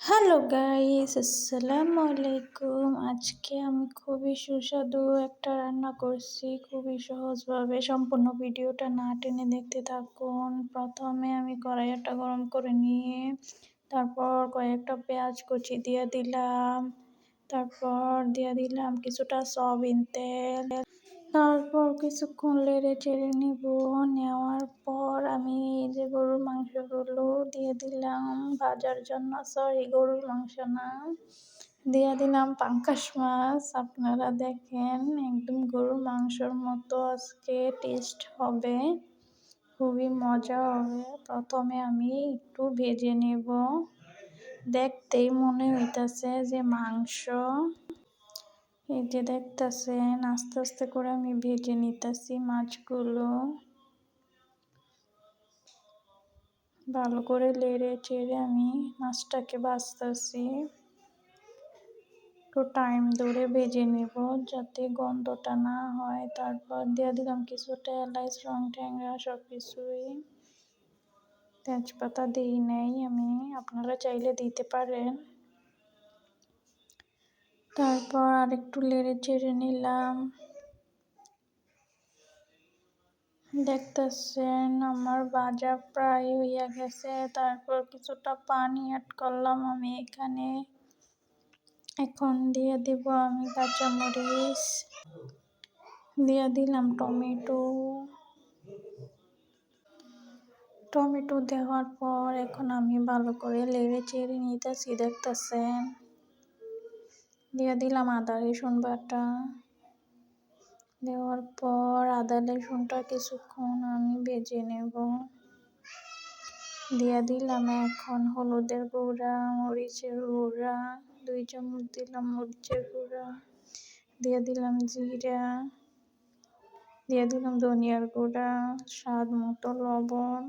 Hello guys, আসসালামু আলাইকুম। আজকে আমি খুবই সুস্বাদু একটা রান্না করছি, খুবই সহজভাবে। সম্পূর্ণ ভিডিওটা না টেনে দেখতে থাকুন। প্রথমে আমি কড়াইটা গরম করে নিয়ে তারপর কয়েকটা পেঁয়াজ কুচি দিয়ে দিলাম। তারপর দিয়ে দিলাম কিছুটা সয়াবিন তেল। তারপর কিছুক্ষণ নেড়ে চেড়ে নিব। নেওয়ার পর আমি এই যে গরুর মাংসগুলো দিয়ে দিলাম ভাজার জন্য। সরি, গরুর মাংস না, দিয়ে দিলাম পাঙ্গাস মাছ। আপনারা দেখেন, একদম গরুর মাংসর মতো আজকে টেস্ট হবে, খুবই মজা হবে। প্রথমে আমি একটু ভেজে নেব। দেখতেই মনে হইতাছে যে মাংস। এই যে দেখতেছেন, আস্তে আস্তে করে আমি ভেজে নিতেছি মাছগুলো। ভালো করে নেড়ে চেড়ে আমি মাছটাকে ভাজতেছি। একটু টাইম ধরে ভেজে নেব যাতে গন্ধটা না হয়। তারপর দিয়ে দিলাম কিছুটা এলাচ, রং ট্যাংরা সব কিছুই। তেজপাতা দিই নাই আমি, আপনারা চাইলে দিতে পারেন। তারপর আরেকটু নেড়ে চেড়ে নিলাম। দেখতেছেন আমার ভাজা প্রায় হইয়া গেছে। তারপর কিছুটা পানি অ্যাড করলাম আমি এখানে। এখন দিয়ে দিব আমি কাঁচামরিচ, দিয়ে দিলাম টমেটো দেওয়ার পর এখন আমি ভালো করে নেড়ে চেড়ে নিতেছি। দেখতেছেন, দিয়ে দিলাম আদা রসুন বাটা। দেওয়ার পর আদা রসুনটা কিছুক্ষণ আমি ভেজে নেব। দিয়ে দিলাম এখন হলুদের গুঁড়া, মরিচের গুঁড়া, 2 চামচ দিলাম মরিচের গুঁড়া, দিয়ে দিলাম জিরা, দিয়ে দিলাম ধনিয়ার গুঁড়া, স্বাদ মতো লবণ।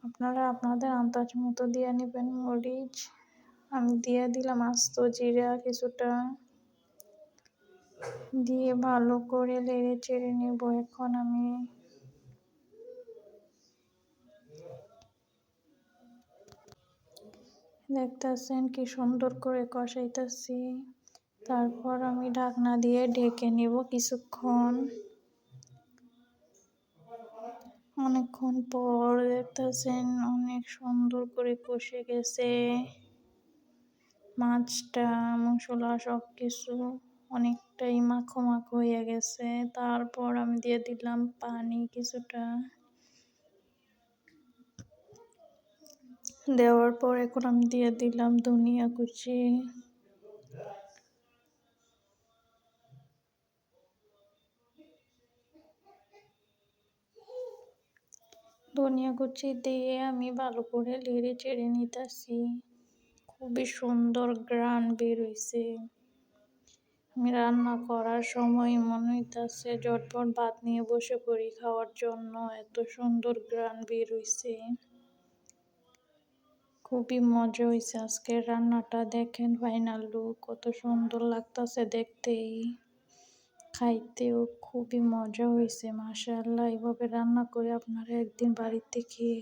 আপনারা আপনাদের আন্দাজ মতো দিয়ে নেবেন মরিচ। আমি দিয়ে দিলাম আস্ত জিরা কিছুটা, দিয়ে ভালো করে নেড়ে চেড়ে নেব। এখন আমি দেখতেছেন কি সুন্দর করে কষাইতেছি। তারপর আমি ঢাকনা দিয়ে ঢেকে নেব কিছুক্ষণ। অনেকক্ষণ পর দেখতেছেন অনেক সুন্দর করে কষে গেছে মাছটা, মশলা সব কিছু অনেকটাই মাখো মাখো হয়ে গেছে। তারপর আমি দিয়ে দিলাম পানি কিছুটা। দেওয়ার পর এখন আমি দিয়ে দিলাম ধনিয়া কুচি। ধনিয়া কুচি দিয়ে আমি ভালো করে নেড়ে চেড়ে নিতেছি। খুবই সুন্দর ঘ্রাণ বের হইছে। আমি রান্না করার সময় মনে হইতাছে ঝটপট ভাত নিয়ে বসে পড়ি খাওয়ার জন্য, এত সুন্দর ঘ্রাণ বের হইছে। খুবই মজা হইছে আজকের রান্নাটা। দেখেন ফাইনাল লুক, কত সুন্দর লাগতাছে দেখতেই, খাইতেও খুবই মজা হয়েছে। মাশাআল্লাহ, এভাবে রান্না করে আপনারা একদিন বাড়িতে খেয়ে